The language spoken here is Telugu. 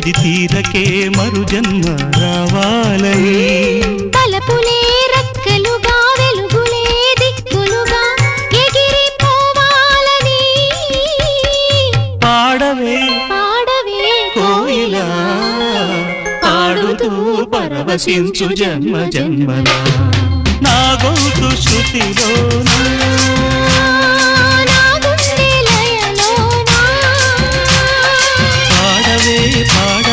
అది తీరకే మరు జన్మ రావాలని తలపులే రెక్కలుగా వెలుగులే దిక్కులుగా ఎగిరిపోవాలని పాడవే పాడవే కోయిలా పాడుతూ పరవశించు జన్మ జన్మలా నా గొంతు శృతిలోనా నా గుండె లయలోనా పాడవే పాడ